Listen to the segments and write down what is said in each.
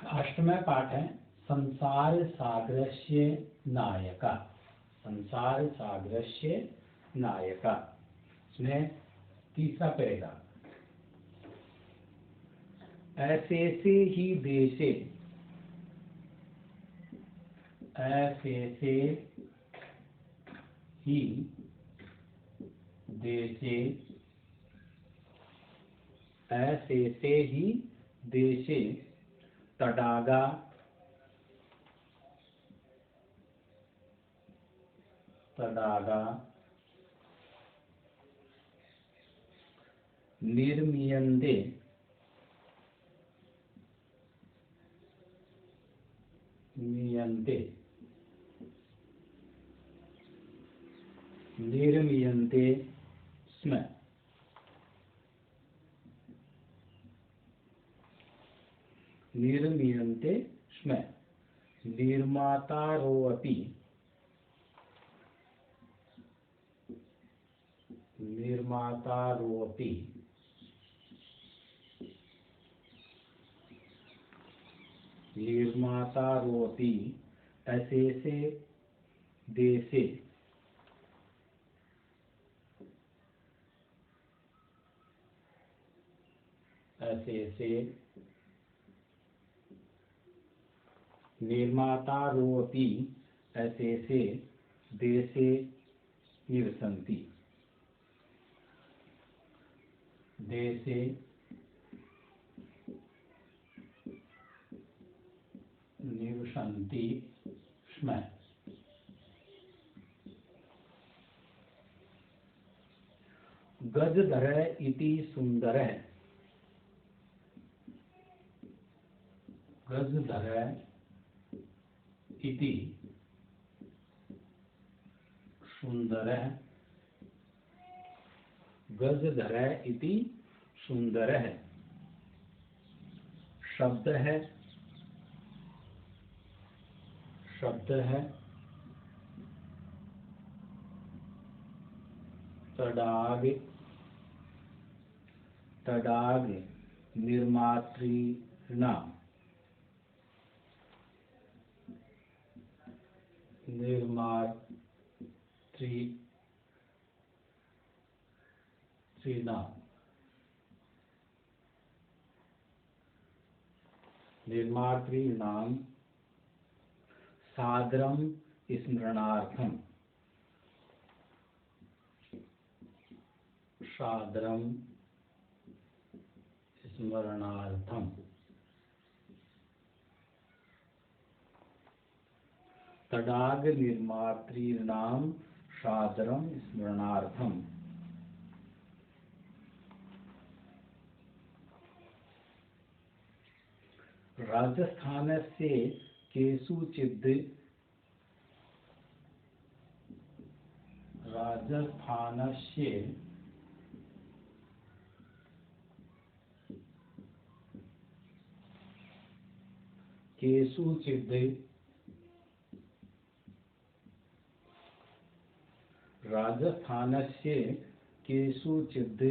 अष्टमे पाठ है संसार सागरस्य नायका। संसार सागरस्य नायका इसमें तीसरा पैराग्राफ। ऐसे से ही देशे, ऐसे से ही देशे, ऐसे से ही देशे तडागा, तडागा निर्मीयन्ते, निर्मीयन्ते स्म। निर्मीयन्ते स्म। निर्मातारोऽपि, निर्मातारोऽपि निर्मातारोऽपि ऐसे से देशे, ऐसे से निर्मातारोऽपि ऐसे से देशे निवसन्ति, देशे निवसन्ति स्म। गजधरः इति सुन्दरः, गजधरः इति सुन्दरः, गजधरः इति सुन्दरः शब्द है, शब्द है तडाग, तडाग निर्मातॄणां, निर्मातॄणां सादरं स्मरणार्थं, सादरं स्मरणार्थं तडाग निर्मातॄणां सादरं स्मरणार्थं। राजस्थानस्य केषुचित्, राजस्थानस्य केषुचित्, राजस्थानस्य केषुचित्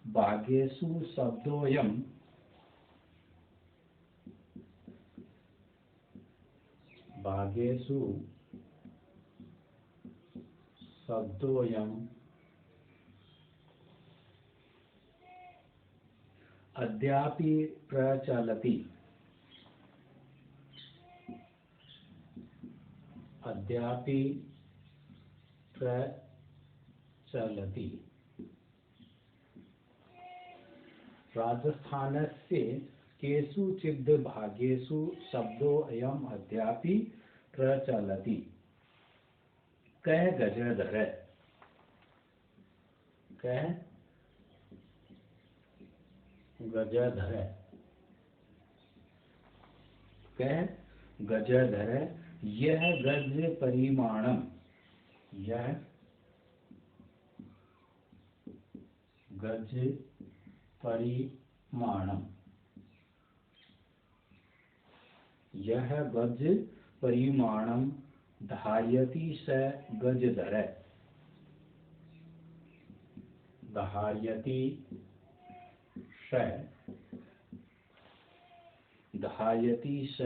भागेषु शब्दोऽयं, भागेषु शब्दोऽयं अद्यापि प्रचलति, अद्यापि प्रचलति। राजस्थानस्य केषुचित् भागेषु शब्दोऽयम् अद्यापि प्रचलति। कः गजधरः, कः गजधरः, कः गजधरः यह गज परिमाणम, यह गज परिमाणम, यह गज परिमाणम धार्यति स गजधरः, धार्यति स धायति स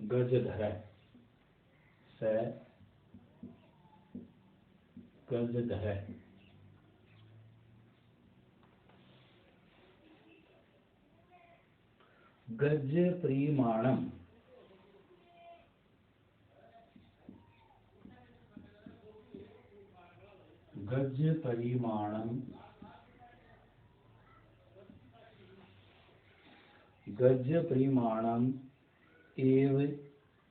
गजधर स गजधर। गज परिमाणम गज परिमाणम गज परिमाणम एव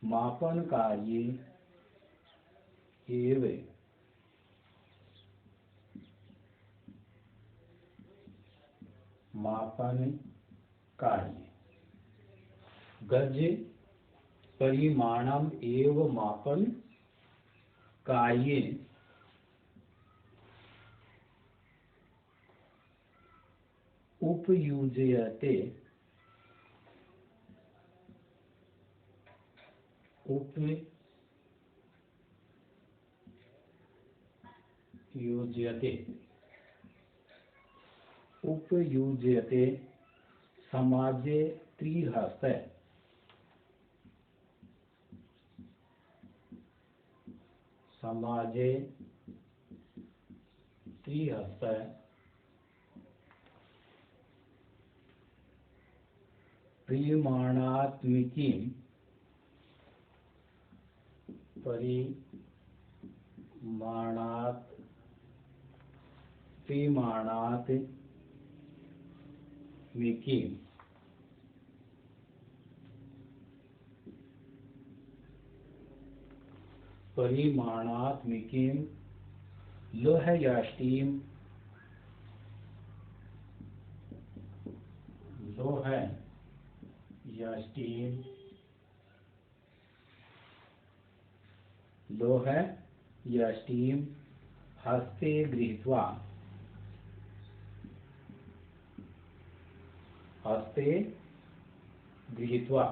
मापन कार्ये एव मापन कार्य। गज परिमाणम एव मापन कार्ये उपयुज्यते उपयुज्यते समाजे त्रिहस्ते समाजे त्रिहस्ते परिमाणात्मिकी परिमाणात्मिकीं लोहयष्टिं हस्ते गृहीत्वा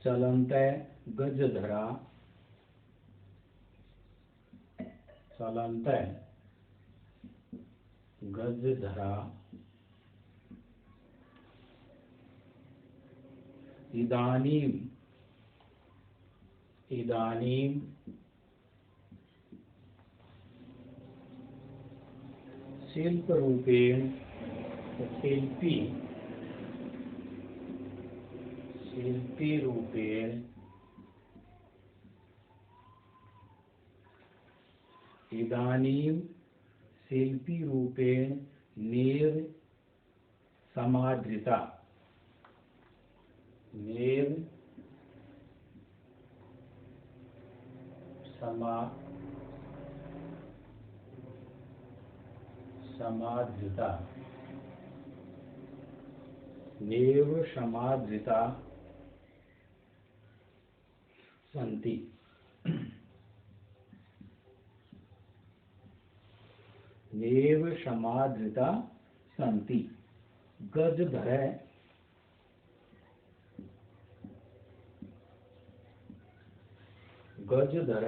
चलन्ते गजधरा इदानीं शिल्परूपेण शिल्पीरूपेण नेव समादृता सन्ति। गजधर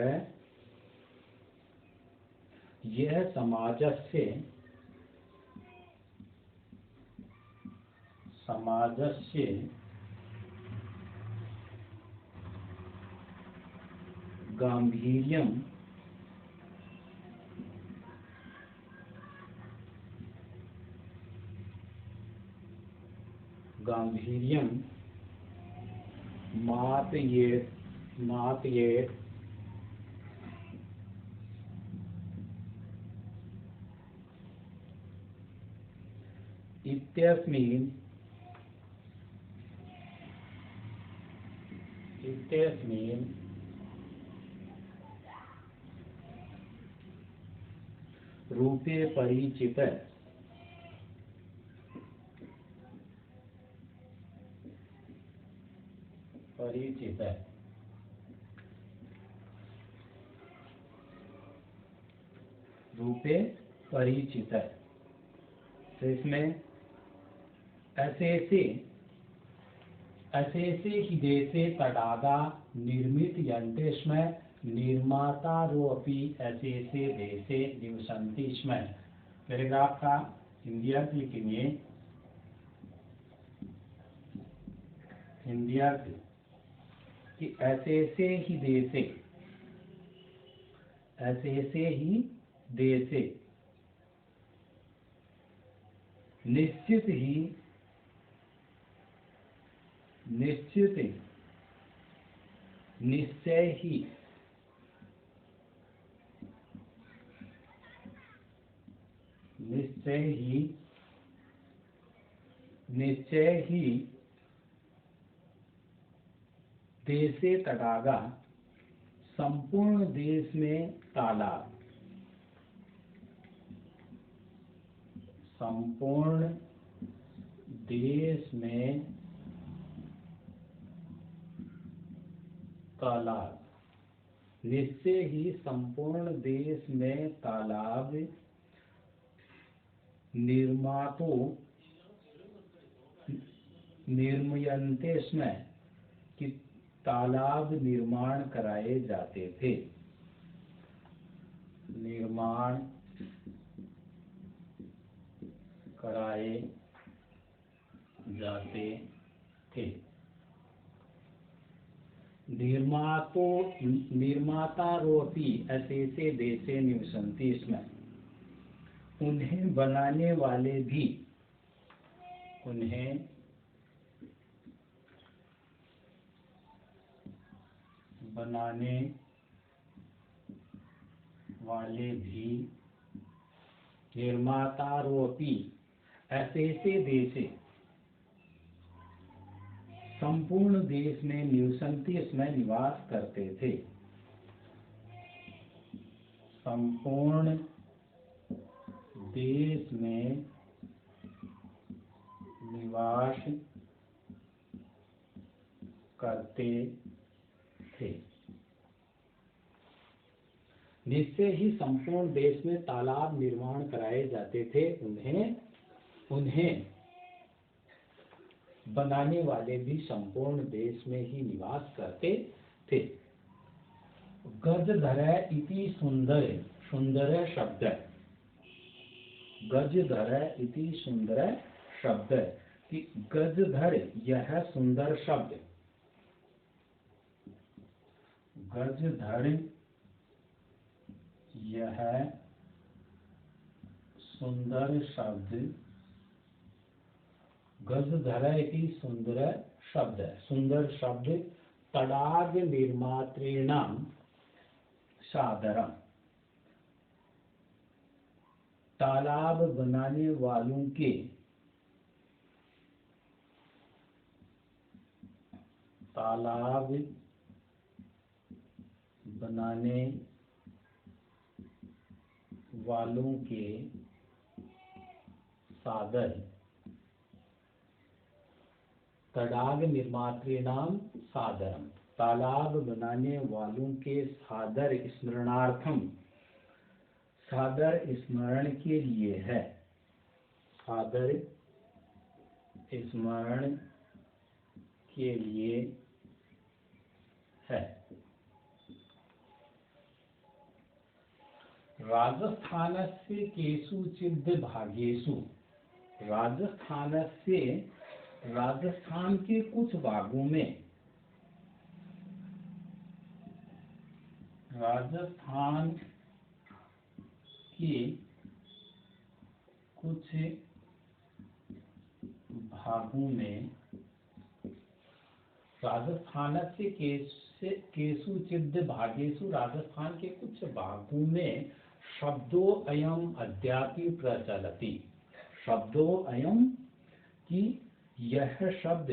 यह समाजस्य गांभीर्यं मापयेत् इत्यस्मिन् रूपे परिचित है। तो इसमें ऐसे हिदे से तडागा निर्मित यंत्रेष्म निर्मातारोपि ऐसे देशे निवसन्ति स्म। पैराग्राफ का हिंदी अर्थ लिखेंगे। हिंदी अर्थ कि ऐसे ऐसे ही देशे, ऐसे ऐसे ही देशे निश्चित ही निश्चित निश्चय ही निश्चय ही निश्चय ही देशे तडागा, संपूर्ण देश में तालाब, संपूर्ण देश में तालाब, निश्चय ही संपूर्ण देश में तालाब निर्मातो निर्मयन्ते स्म, कि तालाब निर्माण कराए जाते थे, निर्माण कराए जाते थे। निर्मातारोपी ऐसे देशे निवसन्ति स्म, उन्हें बनाने वाले भी, उन्हें बनाने वाले भी, निर्मातारोपी ऐसे देशे, संपूर्ण देश में निवसन्ति स्म, निवास करते थे, संपूर्ण देश में निवास करते थे। निश्चय ही संपूर्ण देश में तालाब निर्माण कराए जाते थे, उन्हें बनाने वाले भी संपूर्ण देश में ही निवास करते थे। गजधर इति सुंदर, सुंदर शब्द, गजधर इति सुंदर शब्द, कि गजधर यह सुंदर शब्द, गजधर यह सुंदर शब्द, गजधर इति सुंदर शब्द, सुंदर शब्द तडाग निर्मातॄणां सादरम, तालाब बनाने वालों के, तालाब बनाने वालों के सादर, तडाग निर्मातॄणां सादरम, तालाब बनाने वालों के सादर स्मरणार्थम, सादर स्मरण के लिए है, सादर स्मरण के लिए है। राजस्थानस्य केषुचिद् भागेषु, राजस्थानस्य, राजस्थान के कुछ भागों में, राजस्थान के कुछ भागों में, राजस्थान से केषुचिद् भागेषु, राजस्थान के कुछ भागों में शब्दो अयम अद्यापि प्रचलति, शब्दो अयम कि यह शब्द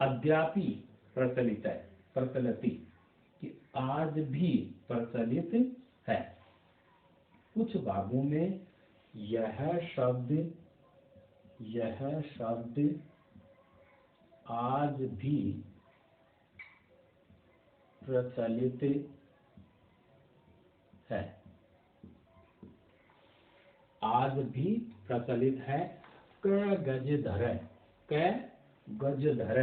अद्यापि प्रचलित है, प्रचलति कि आज भी प्रचलित है, कुछ भागों में यह शब्द आज भी प्रचलित है, आज भी प्रचलित है। क गजधर, क गजधर,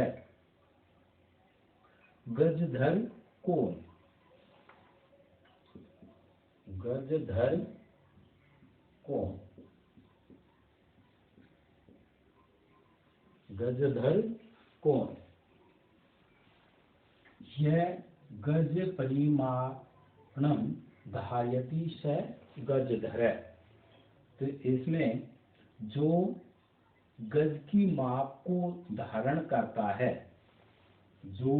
गजधर कौन, गजधर कोण, गजधर कोण, यह गज परिमाणम धायति स गजधर। तो इसमें जो गज की माप को धारण करता है, जो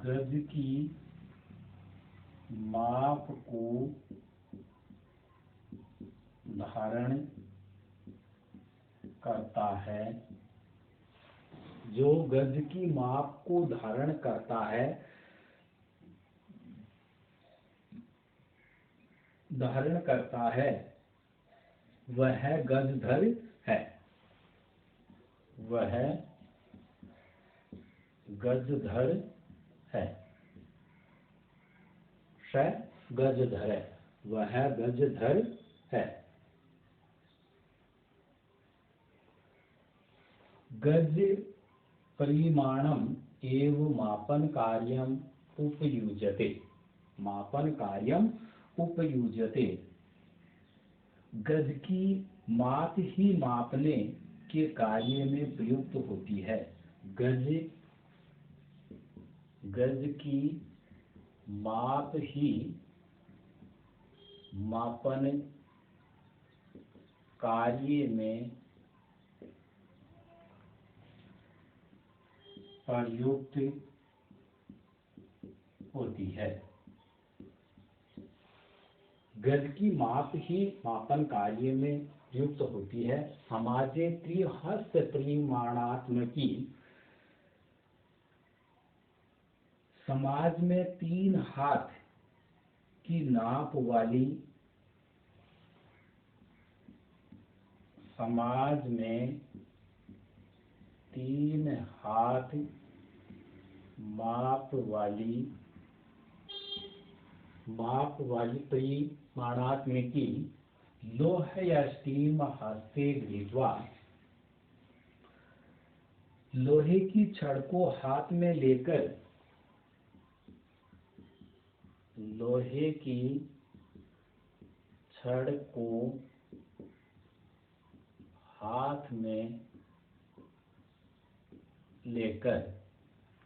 गज की माप को धारण करता है, जो गज की माप को धारण करता है, वह गजधर है, वह गजधर है, स गजधर, वह गजधर है। गज परिमाणम एव मापन कार्यम उपयुज्यते, मापन कार्यम उपयुज्यते। गज की माप ही मापने के कार्य में प्रयुक्त होती है। गज की माप ही मापन कार्य में प्रयुक्त होती है। गज की माप ही मापन कार्य में प्रयुक्त होती है। समाजे त्रिहस्त परिमाणात्मकी, समाज में 3 हाथ की नाप वाली, समाज में 3 हाथ माप वाली परिमाणात्मकी लोह या स्टीम हस्ते गृहीत्वा, लोहे की छड़ को हाथ में लेकर, लोहे की छड़ को हाथ में लेकर,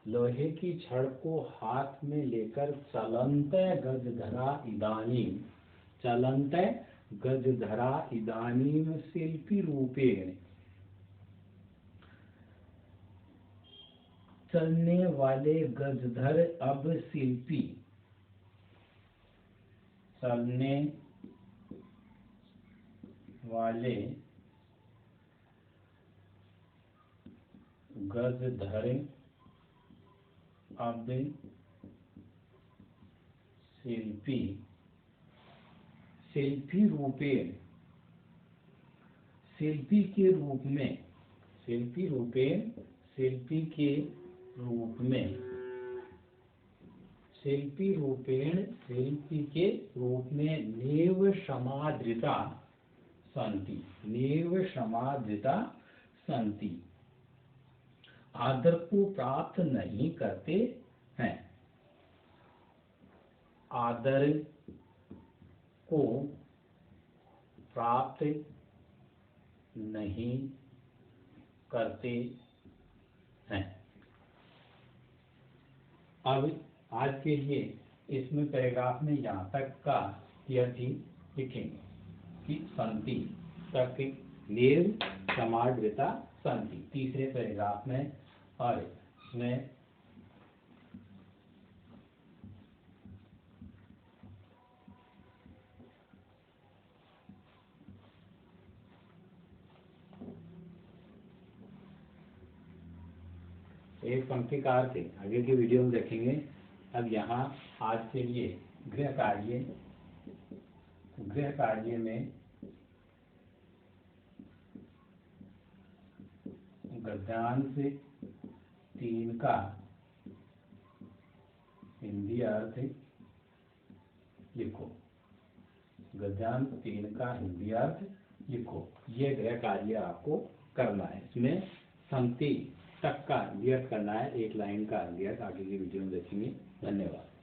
लोहे की छड़ को हाथ में लेकर चलंत गजधरा इदानीम, चलंत गजधरा इदानीम शिल्पी रूपेण, चलने वाले गजधर अब शिल्पी, चलने वाले गजधर अब शिल्पी, शिल्पी रूपेण, शिल्पी के रूप में, शिल्पी रूपेण, शिल्पी के रूप में, शिल्पी रूपेण, शिल्पी के रूप में नेव समादृता सन्ति, नेव समादृता सन्ति, आदर को प्राप्त नहीं करते हैं, आदर को प्राप्त नहीं करते हैं। अब आज के लिए इसमें पैराग्राफ में यहाँ तक का यह भी लिखेंगे कि संति तक नेव समादृता संति, तीसरे पैराग्राफ में। और इसमें एक पंक्तिकार थे, आगे की वीडियो में देखेंगे। अब यहाँ आज के लिए गृह कार्य में गद्यांश 3 का हिंदी अर्थ लिखो, गद्यांश 3 का हिंदी अर्थ लिखो। ये गृह कार्य आपको करना है। इसमें संति तक का लियत करना है, एक लाइन का लियत आगे की वीडियो में देखेंगे। धन्यवाद।